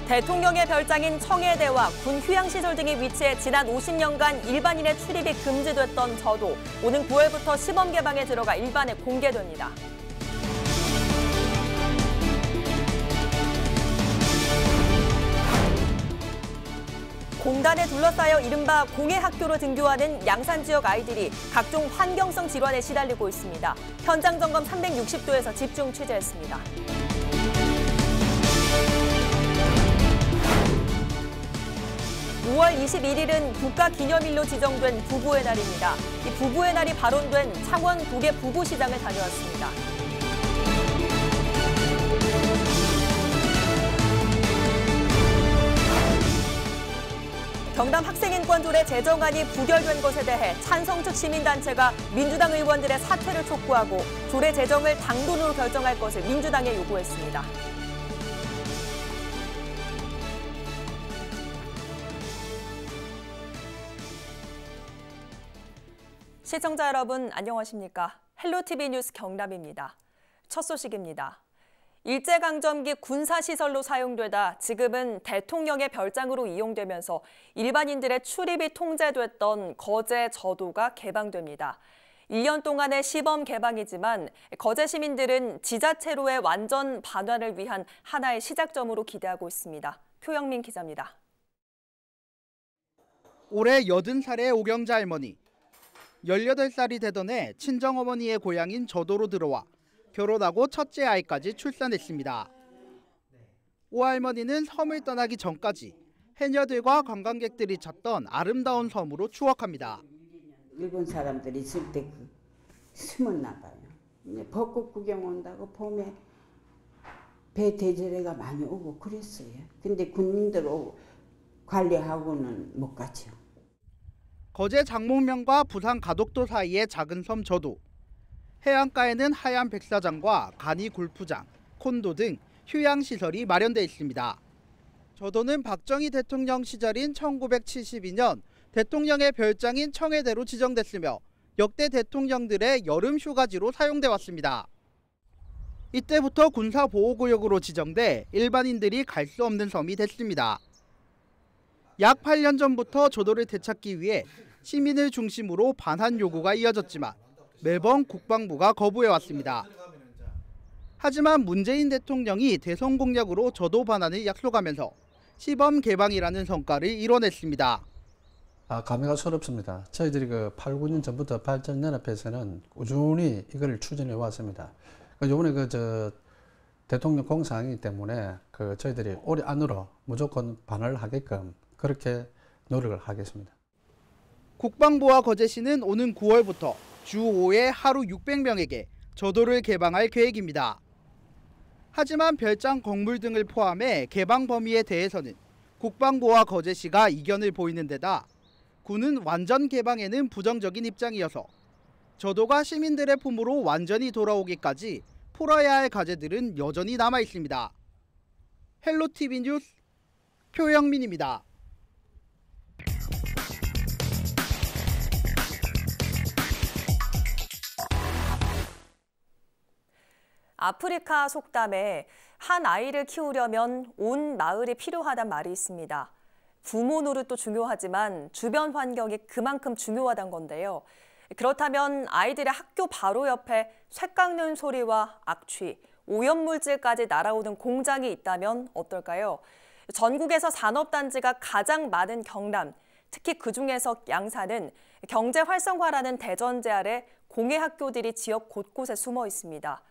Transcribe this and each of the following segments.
대통령의 별장인 청해대와 군 휴양시설 등이 위치해 지난 50년간 일반인의 출입이 금지됐던 저도 오는 9월부터 시범 개방에 들어가 일반에 공개됩니다. 공단에 둘러싸여 이른바 공해학교로 등교하는 양산 지역 아이들이 각종 환경성 질환에 시달리고 있습니다. 현장 점검 360도에서 집중 취재했습니다. 5월 21일은 국가기념일로 지정된 부부의 날입니다. 이 부부의 날이 발원된 창원 도계 부부시장을 다녀왔습니다. 경남 학생인권조례 제정안이 부결된 것에 대해 찬성 측 시민단체가 민주당 의원들의 사퇴를 촉구하고 조례 제정을 당론으로 결정할 것을 민주당에 요구했습니다. 시청자 여러분 안녕하십니까? 헬로티비 뉴스 경남입니다. 첫 소식입니다. 일제강점기 군사시설로 사용되다 지금은 대통령의 별장으로 이용되면서 일반인들의 출입이 통제됐던 거제 저도가 개방됩니다. 1년 동안의 시범 개방이지만 거제 시민들은 지자체로의 완전 반환을 위한 하나의 시작점으로 기대하고 있습니다. 표영민 기자입니다. 올해 80살의 오경자 할머니. 18살이 되던 해 친정어머니의 고향인 저도로 들어와 결혼하고 첫째 아이까지 출산했습니다. 오 할머니는 섬을 떠나기 전까지 해녀들과 관광객들이 찾던 아름다운 섬으로 추억합니다. 일본 사람들이 있을 때 숨었나 봐요. 벚꽃 구경 온다고 봄에 배 대절해가 많이 오고 그랬어요. 근데 군인들 관리하고는 못 갔죠. 거제 장목면과 부산 가덕도 사이의 작은 섬 저도. 해안가에는 하얀 백사장과 간이 골프장, 콘도 등 휴양시설이 마련돼 있습니다. 저도는 박정희 대통령 시절인 1972년 대통령의 별장인 청해대로 지정됐으며 역대 대통령들의 여름 휴가지로 사용돼 왔습니다. 이때부터 군사보호구역으로 지정돼 일반인들이 갈 수 없는 섬이 됐습니다. 약 8년 전부터 저도를 되찾기 위해 시민을 중심으로 반환 요구가 이어졌지만 매번 국방부가 거부해왔습니다. 하지만 문재인 대통령이 대선 공약으로 저도 반환을 약속하면서 시범 개방이라는 성과를 이뤄냈습니다. 감회가 새롭습니다. 저희들이 8, 9년 전부터 발전연합회에서는 꾸준히 이걸 추진해 왔습니다. 이번에 대통령 공사이기 때문에 저희들이 올해 안으로 무조건 반환을 하게끔 그렇게 노력을 하겠습니다. 국방부와 거제시는 오는 9월부터 주 5회 하루 600명에게 저도를 개방할 계획입니다. 하지만 별장 건물 등을 포함해 개방 범위에 대해서는 국방부와 거제시가 이견을 보이는 데다 군은 완전 개방에는 부정적인 입장이어서 저도가 시민들의 품으로 완전히 돌아오기까지 풀어야 할 과제들은 여전히 남아 있습니다. 헬로티비 뉴스 표영민입니다. 아프리카 속담에 한 아이를 키우려면 온 마을이 필요하단 말이 있습니다. 부모 노릇도 중요하지만 주변 환경이 그만큼 중요하단 건데요. 그렇다면 아이들의 학교 바로 옆에 쇳 깎는 소리와 악취, 오염물질까지 날아오는 공장이 있다면 어떨까요? 전국에서 산업단지가 가장 많은 경남, 특히 그중에서 양산은 경제 활성화라는 대전제 아래 공해학교들이 지역 곳곳에 숨어 있습니다.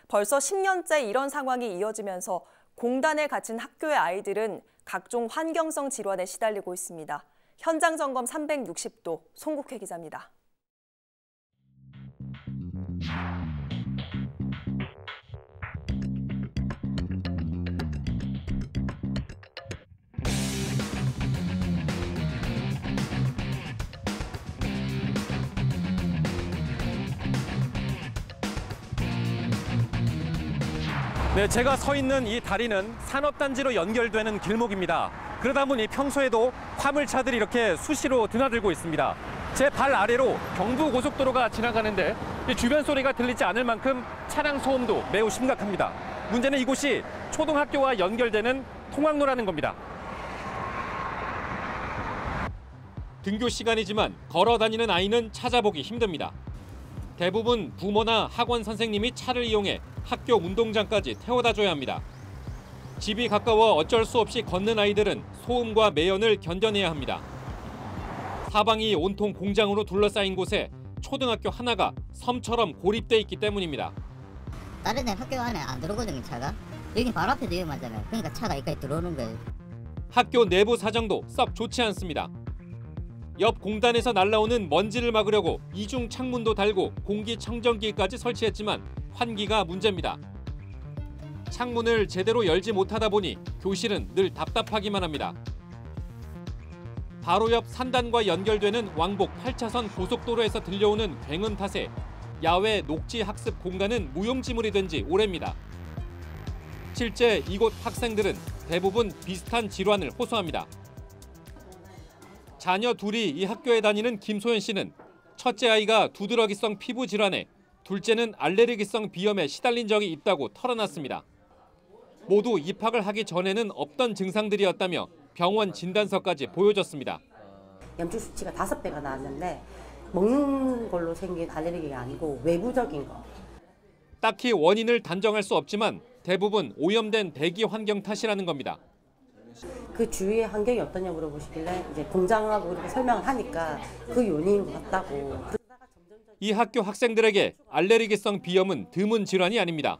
벌써 10년째 이런 상황이 이어지면서 공단에 갇힌 학교의 아이들은 각종 환경성 질환에 시달리고 있습니다. 현장 점검 360도 송국회 기자입니다. 네, 제가 서 있는 이 다리는 산업단지로 연결되는 길목입니다. 그러다 보니 평소에도 화물차들이 이렇게 수시로 드나들고 있습니다. 제 발 아래로 경부고속도로가 지나가는데 주변 소리가 들리지 않을 만큼 차량 소음도 매우 심각합니다. 문제는 이곳이 초등학교와 연결되는 통학로라는 겁니다. 등교 시간이지만 걸어 다니는 아이는 찾아보기 힘듭니다. 대부분 부모나 학원 선생님이 차를 이용해 학교 운동장까지 태워다 줘야 합니다. 집이 가까워 어쩔 수 없이 걷는 아이들은 소음과 매연을 견뎌내야 합니다. 사방이 온통 공장으로 둘러싸인 곳에 초등학교 하나가 섬처럼 고립돼 있기 때문입니다. 다른 데 학교 안에 안 들어오거든요, 차가. 여기 바로 앞에도 위험하잖아요. 그러니까 차가 여기까지 들어오는 거예요. 학교 내부 사정도 썩 좋지 않습니다. 옆 공단에서 날라오는 먼지를 막으려고 이중 창문도 달고 공기청정기까지 설치했지만 환기가 문제입니다. 창문을 제대로 열지 못하다 보니 교실은 늘 답답하기만 합니다. 바로 옆 산단과 연결되는 왕복 8차선 고속도로에서 들려오는 굉음 탓에 야외 녹지 학습 공간은 무용지물이 된 지 오래입니다. 실제 이곳 학생들은 대부분 비슷한 질환을 호소합니다. 자녀 둘이 이 학교에 다니는 김소연 씨는 첫째 아이가 두드러기성 피부 질환에 둘째는 알레르기성 비염에 시달린 적이 있다고 털어놨습니다. 모두 입학을 하기 전에는 없던 증상들이었다며 병원 진단서까지 보여줬습니다. 염증 수치가 5배가 나왔는데 먹는 걸로 생긴 알레르기가 아니고 외부적인 거. 딱히 원인을 단정할 수 없지만 대부분 오염된 대기 환경 탓이라는 겁니다. 그 주위의 환경이 어떠냐 물어보시길래 이제 공장하고 이렇게 설명을 하니까 그 요인인 것 같다고. 이 학교 학생들에게 알레르기성 비염은 드문 질환이 아닙니다.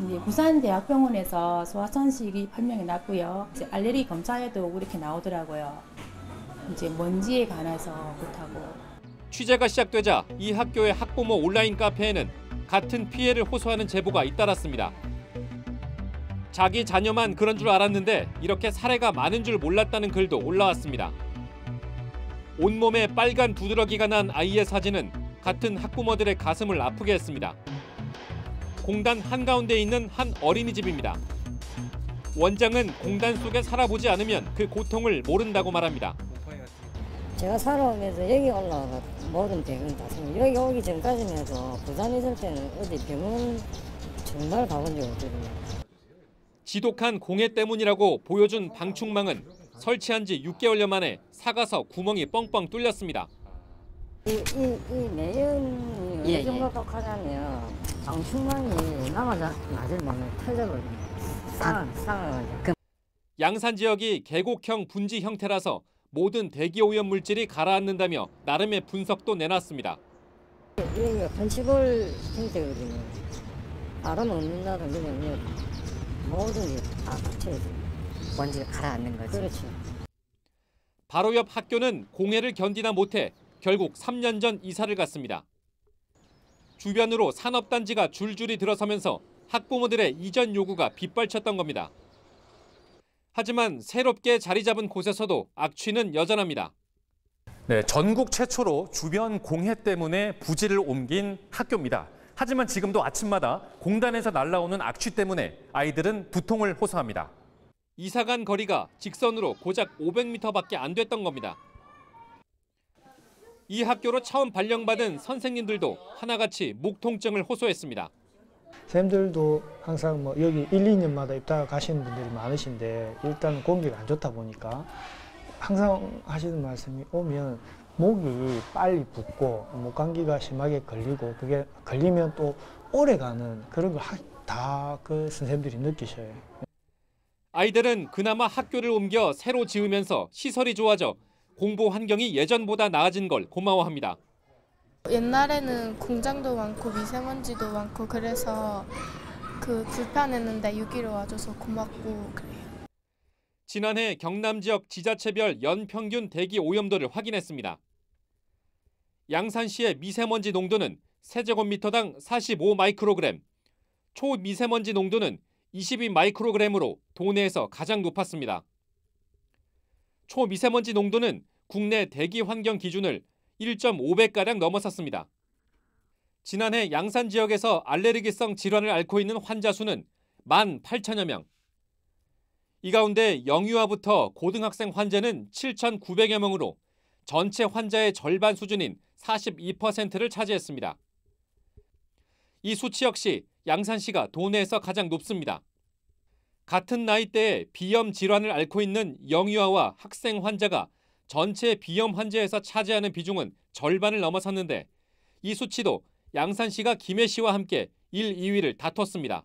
이제 부산대학병원에서 소아천식이 판명이 났고요. 이제 알레르기 검사에도 그렇게 나오더라고요. 이제 먼지에 관해서 그렇다고. 취재가 시작되자 이 학교의 학부모 온라인 카페에는 같은 피해를 호소하는 제보가 잇따랐습니다. 자기 자녀만 그런 줄 알았는데 이렇게 사례가 많은 줄 몰랐다는 글도 올라왔습니다. 온몸에 빨간 두드러기가 난 아이의 사진은 같은 학부모들의 가슴을 아프게 했습니다. 공단 한가운데 있는 한 어린이집입니다. 원장은 공단 속에 살아보지 않으면 그 고통을 모른다고 말합니다. 제가 살아오면서 여기 올라와서 모든 병원 다 여기 오기 전까지만 해도 부산에 있을 때는 어디 병원 정말 가본 적 없거든요. 지독한 공해 때문이라고 보여준 방충망은 설치한 지 6개월여 만에 사가서 구멍이 뻥뻥 뚫렸습니다. 이 매연이 어느 정도 독하냐면 방충망이 나가자 맞으면 터져버립니다. 쌍을 양산 지역이 계곡형 분지 형태라서 모든 대기 오염 물질이 가라앉는다며 나름의 분석도 내놨습니다. 이게 번식을 형태거든요. 바람 없는다는 그냥 모든 게 다 갇혀있어요. 먼지가 가라앉는 거지. 그렇죠. 바로 옆 학교는 공해를 견디다 못해 결국 3년 전 이사를 갔습니다. 주변으로 산업단지가 줄줄이 들어서면서 학부모들의 이전 요구가 빗발쳤던 겁니다. 하지만 새롭게 자리 잡은 곳에서도 악취는 여전합니다. 네, 전국 최초로 주변 공해 때문에 부지를 옮긴 학교입니다. 하지만 지금도 아침마다 공단에서 날아오는 악취 때문에 아이들은 두통을 호소합니다. 이사간 거리가 직선으로 고작 500m밖에 안 됐던 겁니다. 이 학교로 처음 발령받은 선생님들도 하나같이 목 통증을 호소했습니다. 선생님들도 항상 뭐 여기 1, 2년마다 입다가 가시는 분들이 많으신데 일단 공기가 안 좋다 보니까 항상 하시는 말씀이 오면 목이 빨리 붓고 목 감기가 심하게 걸리고 그게 걸리면 또 오래가는 그런 걸 다 그 선생님들이 느끼셔요. 아이들은 그나마 학교를 옮겨 새로 지으면서 시설이 좋아져 공부 환경이 예전보다 나아진 걸 고마워합니다. 옛날에는 공장도 많고 미세먼지도 많고 그래서 불편했는데 여기로 와줘서 고맙고 그래요. 지난해 경남 지역 지자체별 연평균 대기 오염도를 확인했습니다. 양산시의 미세먼지 농도는 세제곱미터당 45 마이크로그램, 초미세먼지 농도는 22 마이크로그램으로 도내에서 가장 높았습니다. 초미세먼지 농도는 국내 대기 환경 기준을 1.5배가량 넘어섰습니다. 지난해 양산 지역에서 알레르기성 질환을 앓고 있는 환자 수는 18,000여 명. 이 가운데 영유아부터 고등학생 환자는 7,900여 명으로 전체 환자의 절반 수준인 42%를 차지했습니다. 이 수치 역시 양산시가 도내에서 가장 높습니다. 같은 나이대에 비염 질환을 앓고 있는 영유아와 학생 환자가 전체 비염 환자에서 차지하는 비중은 절반을 넘어섰는데 이 수치도 양산시가 김해시와 함께 1, 2위를 다퉜습니다.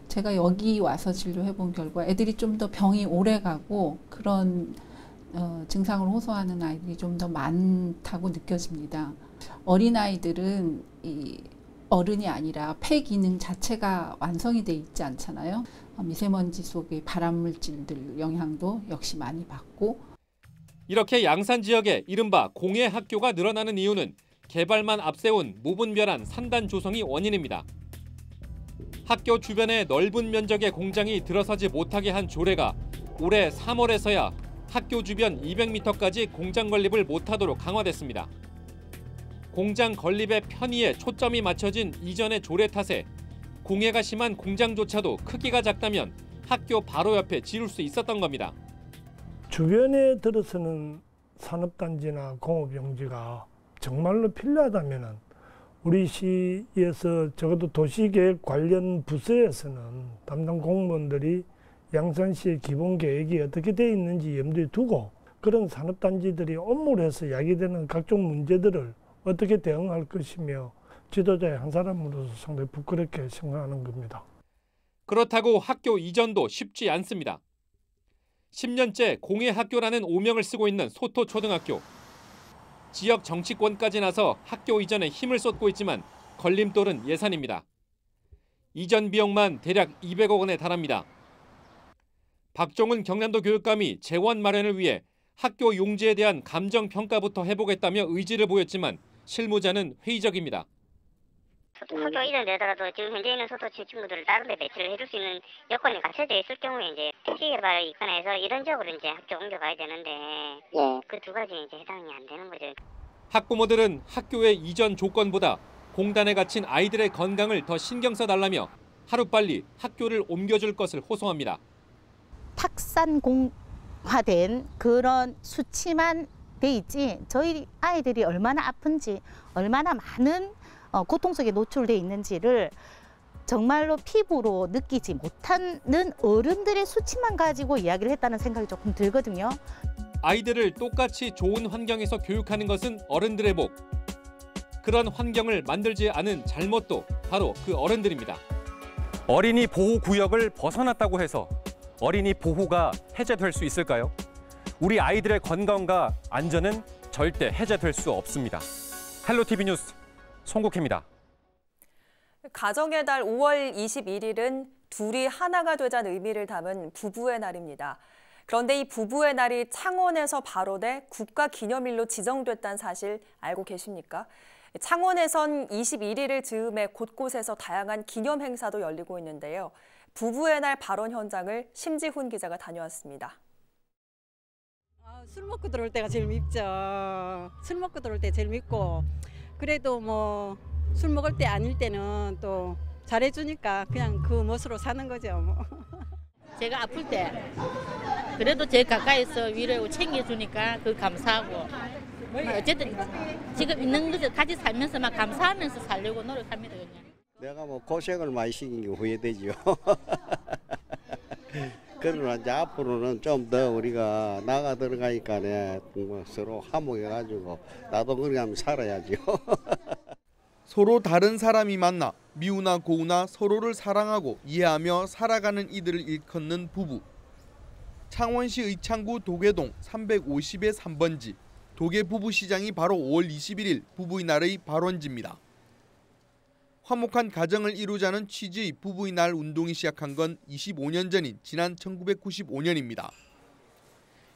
제가 여기 와서 진료해본 결과 애들이 좀 더 병이 오래가고 그런 증상을 호소하는 아이들이 좀 더 많다고 느껴집니다. 어린아이들은 이 어른이 아니라 폐 기능 자체가 완성이 돼 있지 않잖아요. 미세먼지 속의 발암물질들 영향도 역시 많이 받고. 이렇게 양산 지역에 이른바 공해 학교가 늘어나는 이유는 개발만 앞세운 무분별한 산단 조성이 원인입니다. 학교 주변에 넓은 면적의 공장이 들어서지 못하게 한 조례가 올해 3월에서야 학교 주변 200m까지 공장 건립을 못하도록 강화됐습니다. 공장 건립의 편의에 초점이 맞춰진 이전의 조례 탓에 공해가 심한 공장조차도 크기가 작다면 학교 바로 옆에 지을 수 있었던 겁니다. 주변에 들어서는 산업단지나 공업용지가 정말로 필요하다면 우리 시에서 적어도 도시계획 관련 부서에서는 담당 공무원들이 양산시의 기본 계획이 어떻게 되어 있는지 염두에 두고 그런 산업단지들이 업무해서 야기되는 각종 문제들을 어떻게 대응할 것이며 지도자의 한 사람으로서 상당히 부끄럽게 생각하는 겁니다. 그렇다고 학교 이전도 쉽지 않습니다. 10년째 공해학교라는 오명을 쓰고 있는 소토초등학교. 지역 정치권까지 나서 학교 이전에 힘을 쏟고 있지만 걸림돌은 예산입니다. 이전 비용만 대략 200억 원에 달합니다. 박종훈 경남도 교육감이 재원 마련을 위해 학교 용지에 대한 감정평가부터 해보겠다며 의지를 보였지만 실무자는 회의적입니다. 학교 이전 되더라도 지금 현재 있는 소도 친구들을 다른 데 배치를 해줄 수 있는 여건이 갖춰져 있을 경우에 이제 택지개발 이권에서 이런적으로 이제 학교 옮겨가야 되는데 그 두 가지 이제 해당이 안 되는 거죠. 학부모들은 학교의 이전 조건보다 공단에 갇힌 아이들의 건강을 더 신경 써달라며 하루빨리 학교를 옮겨줄 것을 호소합니다. 탁산공화된 그런 수치만 돼 있지 저희 아이들이 얼마나 아픈지 얼마나 많은 고통 속에 노출돼 있는지를 정말로 피부로 느끼지 못하는 어른들의 수치만 가지고 이야기를 했다는 생각이 조금 들거든요. 아이들을 똑같이 좋은 환경에서 교육하는 것은 어른들의 목. 그런 환경을 만들지 않은 잘못도 바로 그 어른들입니다. 어린이 보호구역을 벗어났다고 해서 어린이 보호가 해제될 수 있을까요? 우리 아이들의 건강과 안전은 절대 해제될 수 없습니다. 헬로티비 뉴스 송국혜입니다. 가정의 달 5월 21일은 둘이 하나가 되자는 의미를 담은 부부의 날입니다. 그런데 이 부부의 날이 창원에서 발효돼 국가기념일로 지정됐다는 사실 알고 계십니까? 창원에선 21일을 즈음해 곳곳에서 다양한 기념 행사도 열리고 있는데요. 부부의 날 발언 현장을 심지훈 기자가 다녀왔습니다. 술 먹고 들어올 때가 제일 밉죠. 술 먹고 들어올 때 제일 밉고 그래도 뭐 술 먹을 때 아닐 때는 또 잘해주니까 그냥 그 멋으로 사는 거죠. 뭐. 제가 아플 때 그래도 제일 가까이서 위로 챙겨주니까 그 감사하고 어쨌든 지금 있는 것을 같이 살면서 막 감사하면서 살려고 노력합니다. 그냥. 내가 뭐 고생을 많이 시킨 게 후회되죠. 그러나 이제 앞으로는 좀 더 우리가 나가 들어가니까 서로 화목해가지고 나도 그렇게 하면 살아야죠. 서로 다른 사람이 만나 미우나 고우나 서로를 사랑하고 이해하며 살아가는 이들을 일컫는 부부. 창원시 의창구 도계동 350의 3번지 도계부부시장이 바로 5월 21일 부부의 날의 발원지입니다. 화목한 가정을 이루자는 취지의 부부의 날 운동이 시작한 건 25년 전인 지난 1995년입니다.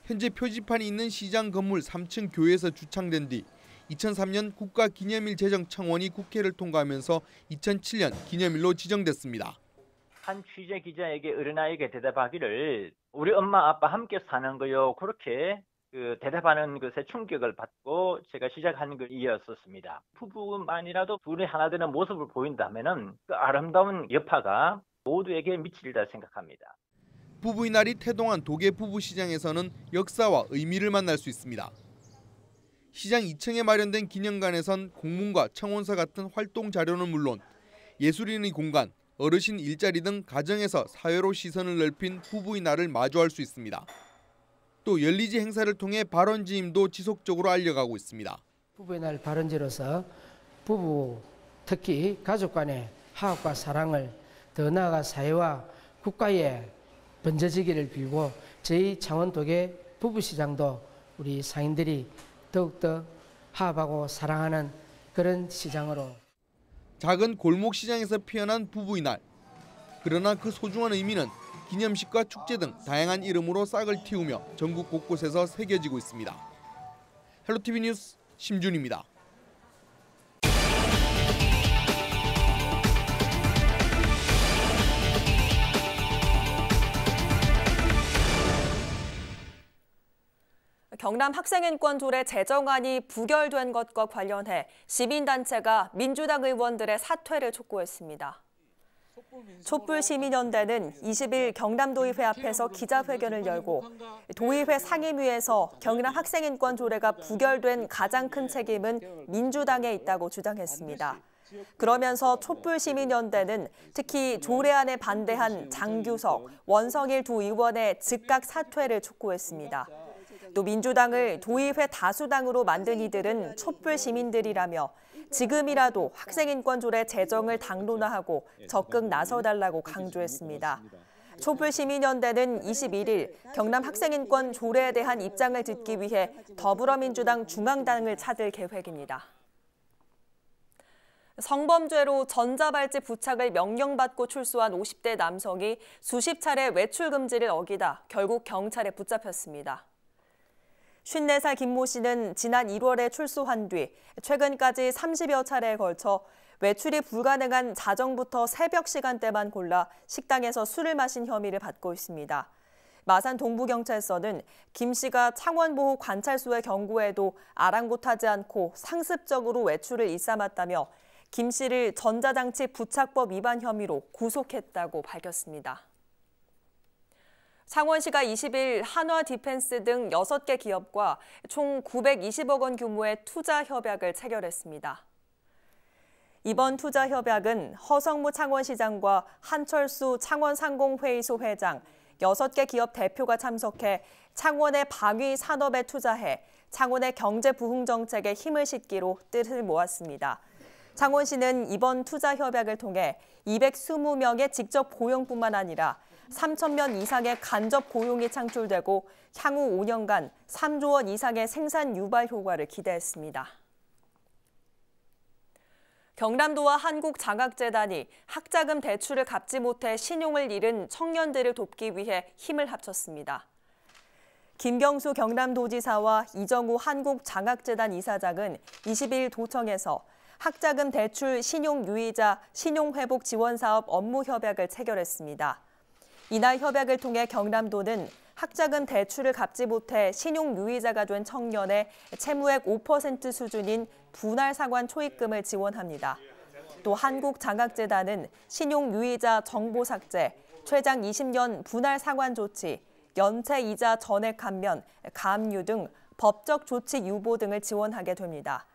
현재 표지판이 있는 시장 건물 3층 교회에서 주창된 뒤 2003년 국가기념일 제정 청원이 국회를 통과하면서 2007년 기념일로 지정됐습니다. 한 취재 기자에게 어린아이에게 대답하기를 우리 엄마 아빠 함께 사는 거요. 그렇게 대답하는 것에 충격을 받고 제가 시작하는 것이었습니다. 부부만이라도 둘이 하나 되는 모습을 보인다면 그 아름다운 여파가 모두에게 미치리라 생각합니다. 부부의 날이 태동한 도계부부시장에서는 역사와 의미를 만날 수 있습니다. 시장 2층에 마련된 기념관에선 공문과 청원서 같은 활동 자료는 물론 예술인의 공간, 어르신 일자리 등 가정에서 사회로 시선을 넓힌 부부의 날을 마주할 수 있습니다. 또 열리지 행사를 통해 발원지임도 지속적으로 알려가고 있습니다. 부부의 날 발원지로서 부부, 특히 가족 간의 화합과 사랑을 더 나아가 사회와 국가에 번져지기를 빌고 저희 창원도계 부부시장도 우리 상인들이 더욱더 화합하고 사랑하는 그런 시장으로. 작은 골목시장에서 피어난 부부의 날. 그러나 그 소중한 의미는 기념식과 축제 등 다양한 이름으로 싹을 틔우며 전국 곳곳에서 새겨지고 있습니다. 헬로티비 뉴스 심준입니다. 경남 학생인권 조례 제정안이 부결된 것과 관련해 시민단체가 민주당 의원들의 사퇴를 촉구했습니다. 촛불시민연대는 20일 경남도의회 앞에서 기자회견을 열고 도의회 상임위에서 경남 학생인권 조례가 부결된 가장 큰 책임은 민주당에 있다고 주장했습니다. 그러면서 촛불시민연대는 특히 조례안에 반대한 장규석, 원성일 두 의원의 즉각 사퇴를 촉구했습니다. 또 민주당을 도의회 다수당으로 만든 이들은 촛불 시민들이라며 지금이라도 학생인권 조례 제정을 당론화하고 적극 나서달라고 강조했습니다. 촛불 시민연대는 21일 경남 학생인권 조례에 대한 입장을 듣기 위해 더불어민주당 중앙당을 찾을 계획입니다. 성범죄로 전자발찌 부착을 명령받고 출소한 50대 남성이 수십 차례 외출 금지를 어기다 결국 경찰에 붙잡혔습니다. 54살 김모 씨는 지난 1월에 출소한 뒤 최근까지 30여 차례에 걸쳐 외출이 불가능한 자정부터 새벽 시간대만 골라 식당에서 술을 마신 혐의를 받고 있습니다. 마산 동부경찰서는 김 씨가 창원보호관찰소의 경고에도 아랑곳하지 않고 상습적으로 외출을 일삼았다며 김 씨를 전자장치 부착법 위반 혐의로 구속했다고 밝혔습니다. 창원시가 20일 한화디펜스 등 6개 기업과 총 920억 원 규모의 투자 협약을 체결했습니다. 이번 투자 협약은 허성무 창원시장과 한철수 창원상공회의소 회장, 6개 기업 대표가 참석해 창원의 방위 산업에 투자해 창원의 경제 부흥 정책에 힘을 싣기로 뜻을 모았습니다. 창원시는 이번 투자 협약을 통해 220명의 직접 고용뿐만 아니라 3,000명 이상의 간접 고용이 창출되고 향후 5년간 3조 원 이상의 생산 유발 효과를 기대했습니다. 경남도와 한국장학재단이 학자금 대출을 갚지 못해 신용을 잃은 청년들을 돕기 위해 힘을 합쳤습니다. 김경수 경남도지사와 이정우 한국장학재단 이사장은 20일 도청에서 학자금 대출 신용유의자 신용회복 지원사업 업무 협약을 체결했습니다. 이날 협약을 통해 경남도는 학자금 대출을 갚지 못해 신용유의자가 된 청년의 채무액 5% 수준인 분할상환 초입금을 지원합니다. 또 한국장학재단은 신용유의자 정보 삭제, 최장 20년 분할상환 조치, 연체이자 전액 감면, 가압류 등 법적 조치 유보 등을 지원하게 됩니다.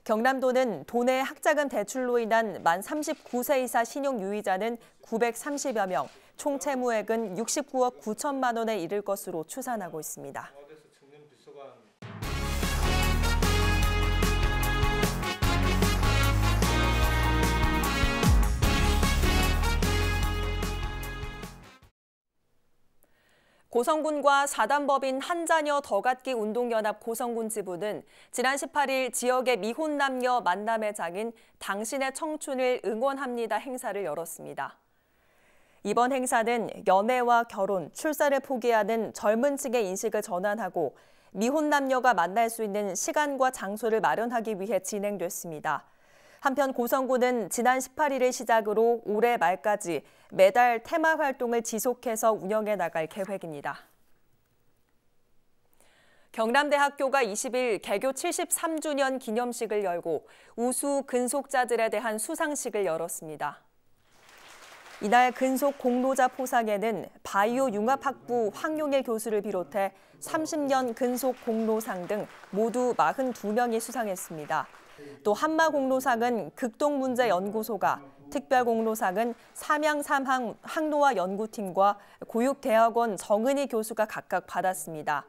경남도는 도내 학자금 대출로 인한 만 39세 이사 신용유의자는 930여 명, 총 채무액은 69억 9천만 원에 이를 것으로 추산하고 있습니다. 고성군과 사단법인 한자녀 더갖기 운동연합 고성군 지부는 지난 18일 지역의 미혼 남녀 만남의 장인 당신의 청춘을 응원합니다 행사를 열었습니다. 이번 행사는 연애와 결혼, 출산을 포기하는 젊은 층의 인식을 전환하고 미혼 남녀가 만날 수 있는 시간과 장소를 마련하기 위해 진행됐습니다. 한편 고성군은 지난 18일을 시작으로 올해 말까지 매달 테마 활동을 지속해서 운영해 나갈 계획입니다. 경남대학교가 20일 개교 73주년 기념식을 열고 우수 근속자들에 대한 수상식을 열었습니다. 이날 근속 공로자 포상에는 바이오 융합학부 황용일 교수를 비롯해 30년 근속 공로상 등 모두 42명이 수상했습니다. 또 한마공로상은 극동문제연구소가, 특별공로상은 삼양3항 항로화 연구팀과 고육대학원 정은희 교수가 각각 받았습니다.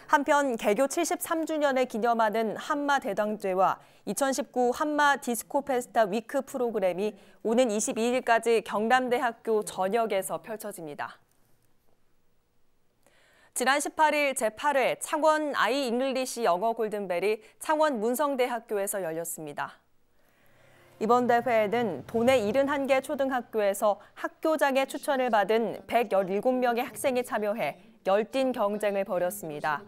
한편 개교 73주년을 기념하는 한마대당제와 2019 한마 디스코 페스타 위크 프로그램이 오는 22일까지 경남대학교 전역에서 펼쳐집니다. 지난 18일 제8회 창원 아이 잉글리시 영어 골든벨이 창원 문성대학교에서 열렸습니다. 이번 대회에는 도내 71개 초등학교에서 학교장의 추천을 받은 117명의 학생이 참여해 열띤 경쟁을 벌였습니다.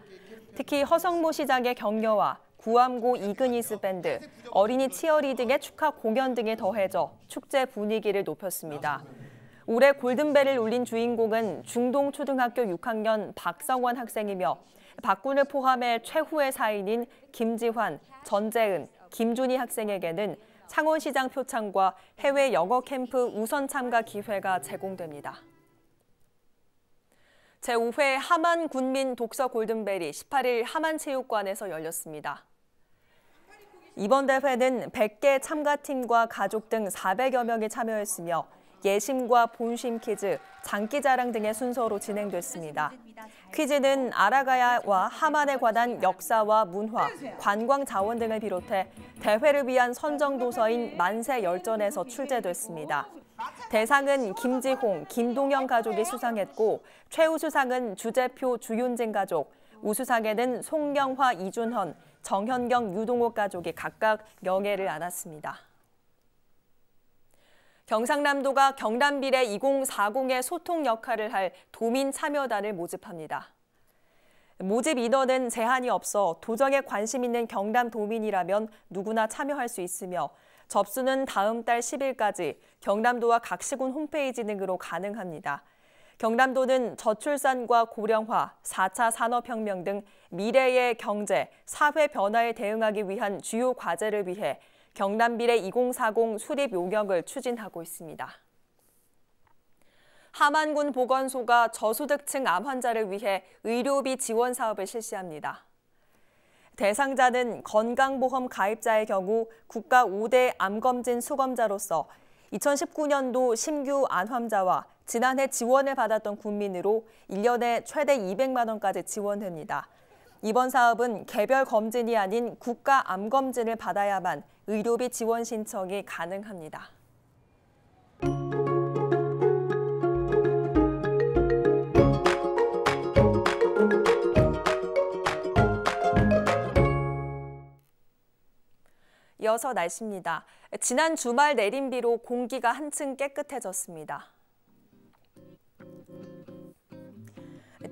특히 허성모 시장의 격려와 구암고 이그니스 밴드, 어린이 치어리딩의 축하 공연 등이 더해져 축제 분위기를 높였습니다. 올해 골든벨을 울린 주인공은 중동초등학교 6학년 박성원 학생이며 박군을 포함해 최후의 사인인 김지환, 전재은, 김준희 학생에게는 창원시장 표창과 해외 영어 캠프 우선 참가 기회가 제공됩니다. 제5회 하만 군민 독서 골든벨이 18일 하만체육관에서 열렸습니다. 이번 대회는 100개 참가팀과 가족 등 400여 명이 참여했으며 예심과 본심 퀴즈, 장기자랑 등의 순서로 진행됐습니다. 퀴즈는 아라가야와 하만에 관한 역사와 문화, 관광 자원 등을 비롯해 대회를 위한 선정 도서인 만세 열전에서 출제됐습니다. 대상은 김지홍, 김동영 가족이 수상했고 최우수상은 주제표 주윤진 가족, 우수상에는 송영화, 이준헌, 정현경, 유동옥 가족이 각각 명예를 안았습니다. 경상남도가 경남비례 2040의 소통 역할을 할 도민 참여단을 모집합니다. 모집 인원은 제한이 없어 도정에 관심 있는 경남 도민이라면 누구나 참여할 수 있으며 접수는 다음 달 10일까지 경남도와 각 시군 홈페이지 등으로 가능합니다. 경남도는 저출산과 고령화, 4차 산업혁명 등 미래의 경제, 사회 변화에 대응하기 위한 주요 과제를 위해 경남비례 2040 수립 용역을 추진하고 있습니다. 하만군 보건소가 저소득층 암 환자를 위해 의료비 지원 사업을 실시합니다. 대상자는 건강보험 가입자의 경우 국가 5대 암검진 수검자로서 2019년도 신규 암 환자와 지난해 지원을 받았던 군민으로 1년에 최대 200만 원까지 지원됩니다. 이번 사업은 개별 검진이 아닌 국가 암검진을 받아야만 의료비 지원 신청이 가능합니다. 이어서 날씨입니다. 지난 주말 내린 비로 공기가 한층 깨끗해졌습니다.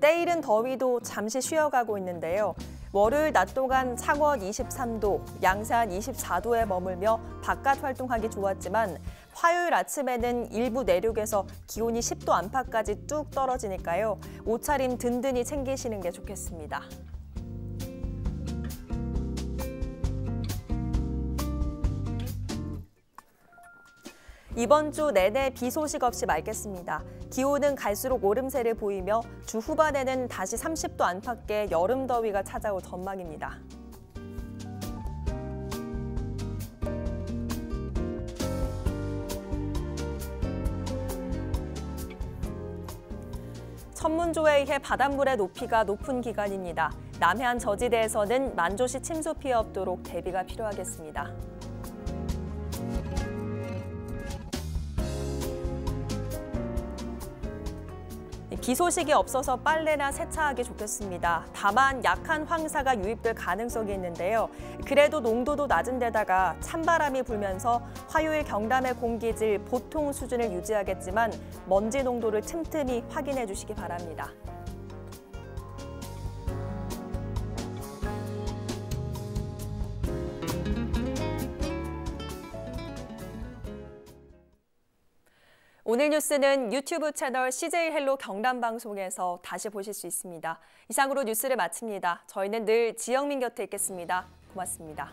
때이른 더위도 잠시 쉬어가고 있는데요. 월요일 낮 동안 창원 23도, 양산 24도에 머물며 바깥 활동하기 좋았지만 화요일 아침에는 일부 내륙에서 기온이 10도 안팎까지 뚝 떨어지니까요. 옷차림 든든히 챙기시는 게 좋겠습니다. 이번 주 내내 비 소식 없이 맑겠습니다. 기온은 갈수록 오름세를 보이며 주 후반에는 다시 30도 안팎의 여름 더위가 찾아올 전망입니다. 천문조에 의해 바닷물의 높이가 높은 기간입니다. 남해안 저지대에서는 만조시 침수 피해 없도록 대비가 필요하겠습니다. 비 소식이 없어서 빨래나 세차하기 좋겠습니다. 다만 약한 황사가 유입될 가능성이 있는데요. 그래도 농도도 낮은 데다가 찬바람이 불면서 화요일 경남의 공기질 보통 수준을 유지하겠지만 먼지 농도를 틈틈이 확인해 주시기 바랍니다. 오늘 뉴스는 유튜브 채널 CJ 헬로 경남방송에서 다시 보실 수 있습니다. 이상으로 뉴스를 마칩니다. 저희는 늘 지영민 곁에 있겠습니다. 고맙습니다.